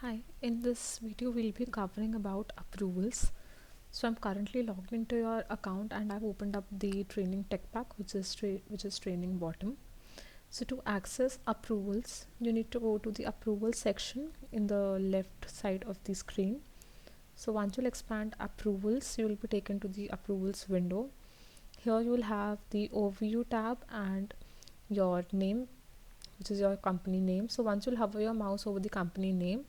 Hi, in this video we'll be covering about approvals. So I'm currently logged into your account and I've opened up the training tech pack, which is training bottom. So to access approvals, you need to go to the approval section in the left side of the screen. So once you'll expand approvals, you will be taken to the approvals window. Here you will have the overview tab and your name, which is your company name. So once you'll hover your mouse over the company name,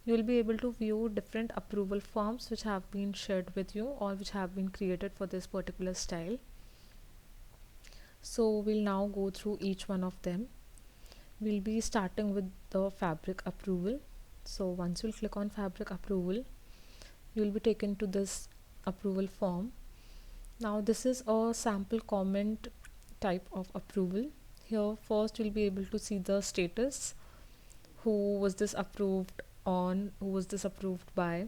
you will be able to view different approval forms which have been shared with you or which have been created for this particular style. So we'll now go through each one of them. We'll be starting with the fabric approval. So once you'll click on fabric approval, you'll be taken to this approval form. Now this is a sample comment type of approval. Here first you'll be able to see the status, who was this approved on, who was this approved by,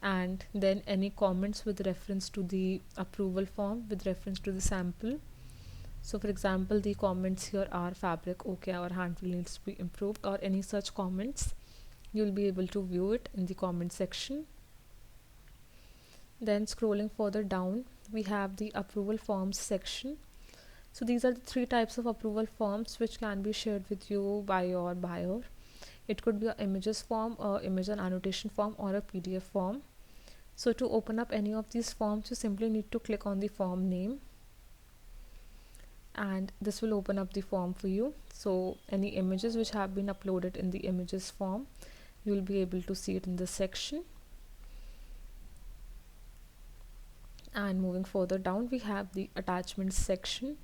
and then any comments with reference to the approval form with reference to the sample. So for example, the comments here are fabric okay or handle needs to be improved or any such comments. You'll be able to view it in the comment section. Then scrolling further down, we have the approval forms section. So these are the three types of approval forms which can be shared with you by your buyer. It could be an images form, or image and annotation form, or a PDF form. So to open up any of these forms, you simply need to click on the form name and this will open up the form for you. So any images which have been uploaded in the images form, you will be able to see it in this section. And moving further down, we have the attachments section.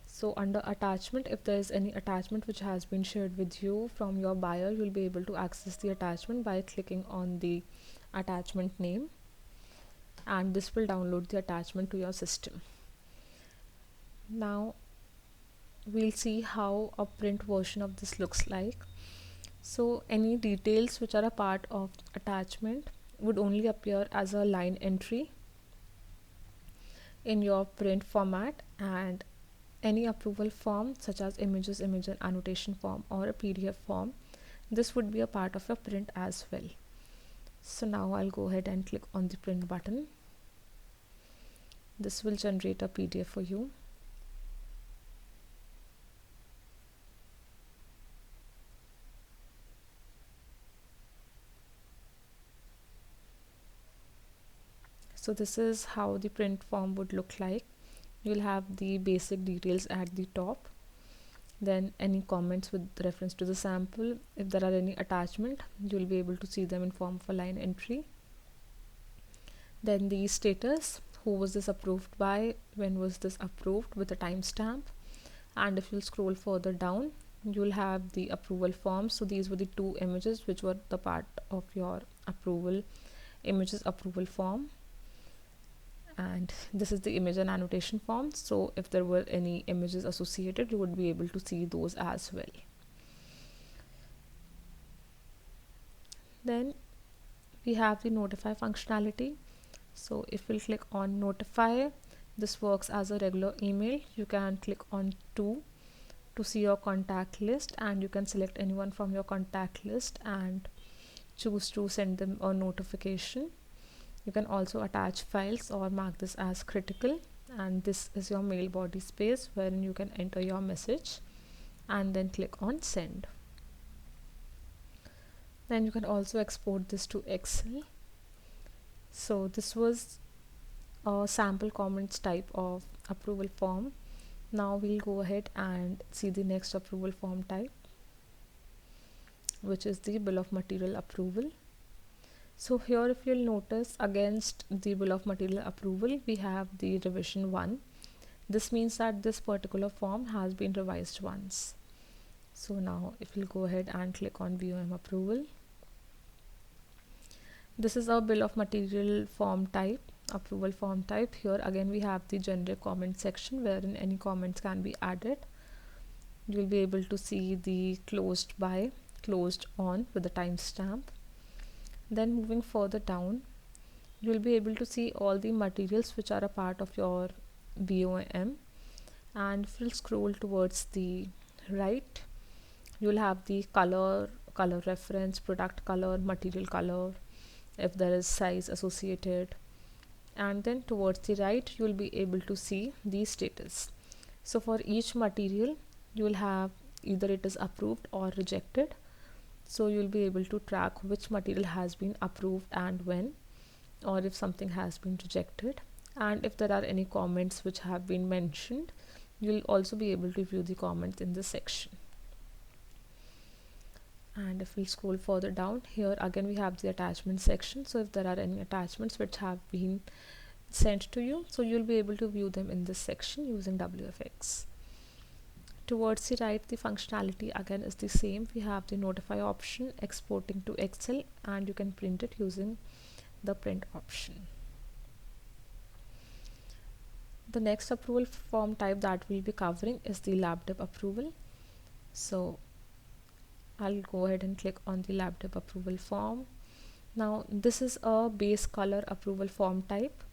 So under attachment, if there is any attachment which has been shared with you from your buyer, you'll be able to access the attachment by clicking on the attachment name, and this will download the attachment to your system. Now we'll see how a print version of this looks like. So any details which are a part of attachment would only appear as a line entry in your print format, and any approval form such as images, image and annotation form, or a PDF form, this would be a part of your print as well. So now I'll go ahead and click on the print button. This will generate a PDF for you. So this is how the print form would look like. You'll have the basic details at the top, then any comments with reference to the sample. If there are any attachment, you'll be able to see them in form of a line entry. Then the status, who was this approved by, when was this approved, with a timestamp. And if you'll scroll further down, you'll have the approval form. So these were the two images which were the part of your approval images approval form, and this is the image and annotation form. So if there were any images associated, you would be able to see those as well. Then we have the notify functionality. So if we'll click on notify, this works as a regular email. You can click on to see your contact list, and you can select anyone from your contact list and choose to send them a notification. You can also attach files or mark this as critical, and this is your mail body space wherein you can enter your message and then click on send. Then you can also export this to Excel. So this was a sample comments type of approval form. Now we'll go ahead and see the next approval form type, which is the bill of material approval. So here, if you'll notice, against the bill of material approval, we have the revision 1. This means that this particular form has been revised once. So now if you'll go ahead and click on BOM approval, this is a bill of material form type, approval form type. Here again we have the generic comment section wherein any comments can be added. You'll be able to see the closed by, closed on with the timestamp. Then moving further down, you'll be able to see all the materials which are a part of your BOM, and if you'll scroll towards the right, you'll have the color color reference, product color, material color, if there is size associated. And then towards the right you will be able to see the status. So for each material you will have either it is approved or rejected, so you'll be able to track which material has been approved and when, or if something has been rejected. And if there are any comments which have been mentioned, you'll also be able to view the comments in this section. And if we scroll further down, here again we have the attachment section. So if there are any attachments which have been sent to you, so you'll be able to view them in this section using WFX. Towards the right, the functionality again is the same. We have the notify option, exporting to Excel, and you can print it using the print option. The next approval form type that we'll be covering is the LabDip approval. So I'll go ahead and click on the LabDip approval form. Now this is a base color approval form type.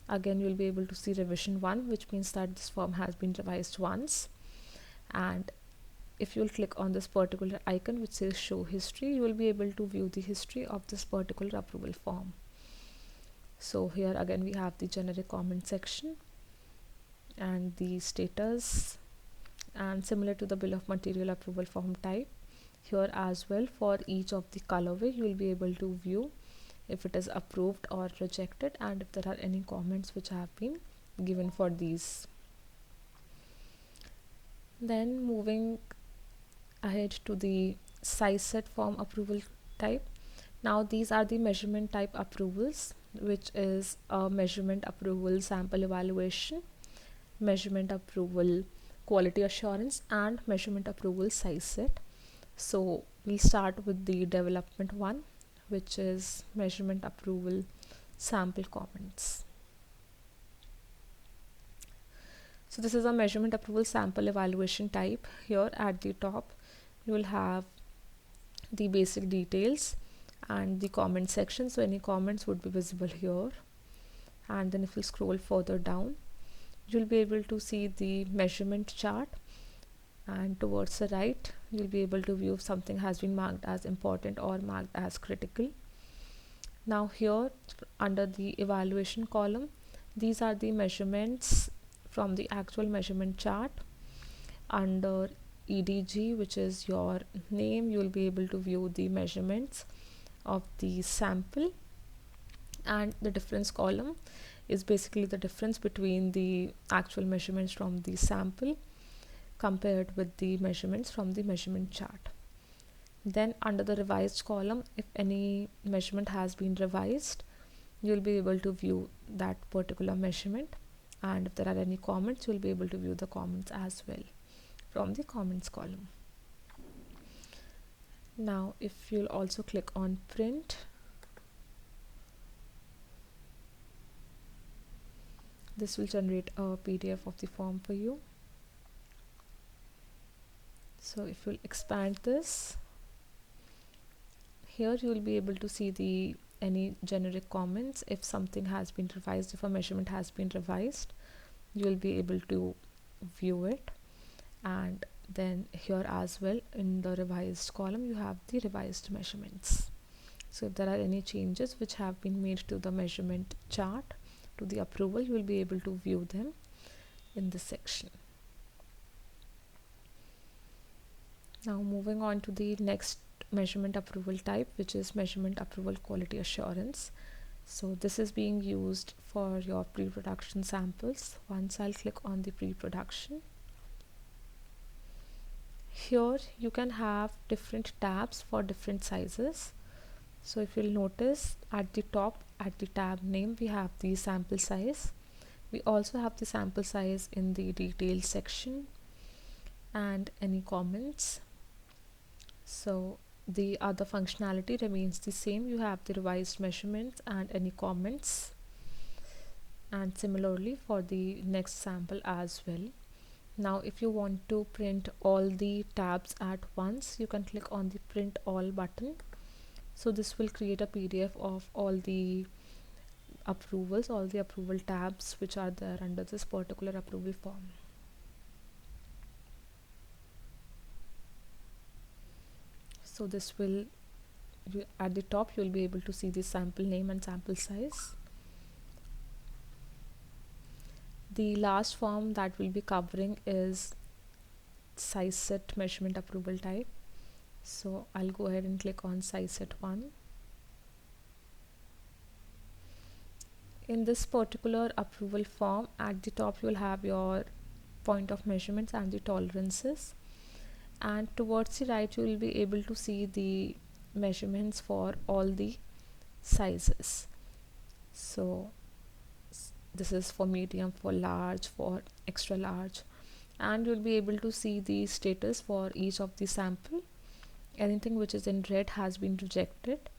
Again, you'll be able to see revision 1, which means that this form has been revised once. And if you'll click on this particular icon which says show history, you will be able to view the history of this particular approval form. So here again we have the generic comment section and the status, and similar to the bill of material approval form type, here as well for each of the colorway you will be able to view if it is approved or rejected, and if there are any comments which have been given for these. Then moving ahead to the size set form approval type. Now these are the measurement type approvals, which is a measurement approval sample evaluation, measurement approval quality assurance, and measurement approval size set. So we'll start with the development one, which is measurement approval sample comments. So this is a measurement approval sample evaluation type. Here at the top you will have the basic details and the comment section, so any comments would be visible here. And then if you scroll further down, you'll be able to see the measurement chart, and towards the right you'll be able to view if something has been marked as important or marked as critical. Now here under the evaluation column, these are the measurements from the actual measurement chart. Under EDG, which is your name, you will be able to view the measurements of the sample, and the difference column is basically the difference between the actual measurements from the sample compared with the measurements from the measurement chart. Then under the revised column, if any measurement has been revised, you'll be able to view that particular measurement, and if there are any comments, you'll be able to view the comments as well from the comments column. Now if you'll also click on print, this will generate a PDF of the form for you. So if you'll expand this, here you will be able to see any generic comments. If something has been revised, if a measurement has been revised, you will be able to view it. And then here as well in the revised column you have the revised measurements. So if there are any changes which have been made to the measurement chart, to the approval, you will be able to view them in this section. Now moving on to the next measurement approval type, which is measurement approval quality assurance. So this is being used for your pre-production samples. Once I'll click on the pre-production, here you can have different tabs for different sizes. So if you'll notice at the top, at the tab name, we have the sample size. We also have the sample size in the details section and any comments. So the other functionality remains the same. You have the revised measurements and any comments, and similarly for the next sample as well. Now if you want to print all the tabs at once, you can click on the print all button. So this will create a PDF of all the approvals, all the approval tabs which are there under this particular approval form. So this will, at the top you will be able to see the sample name and sample size. The last form that we'll be covering is size set measurement approval type. So I'll go ahead and click on size set 1. In this particular approval form, at the top you will have your point of measurements and the tolerances, and towards the right you will be able to see the measurements for all the sizes. So this is for medium, for large, for extra large, and you'll be able to see the status for each of the sample. Anything which is in red has been rejected,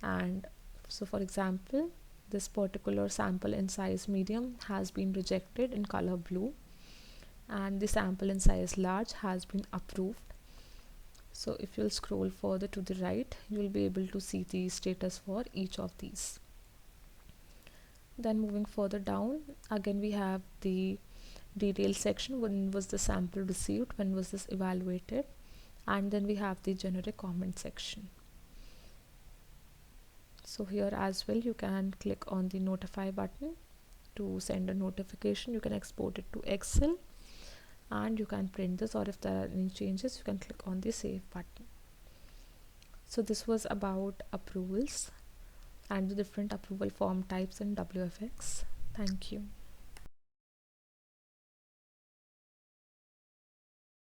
and so for example this particular sample in size medium has been rejected in color blue, and the sample in size large has been approved. So if you'll scroll further to the right, you will be able to see the status for each of these. Then moving further down, again we have the detail section. When was the sample received, when was this evaluated, and then we have the generic comment section. So here as well you can click on the notify button to send a notification. You can export it to Excel and you can print this, or if there are any changes you can click on the save button. So this was about approvals and the different approval form types in WFX. Thank you.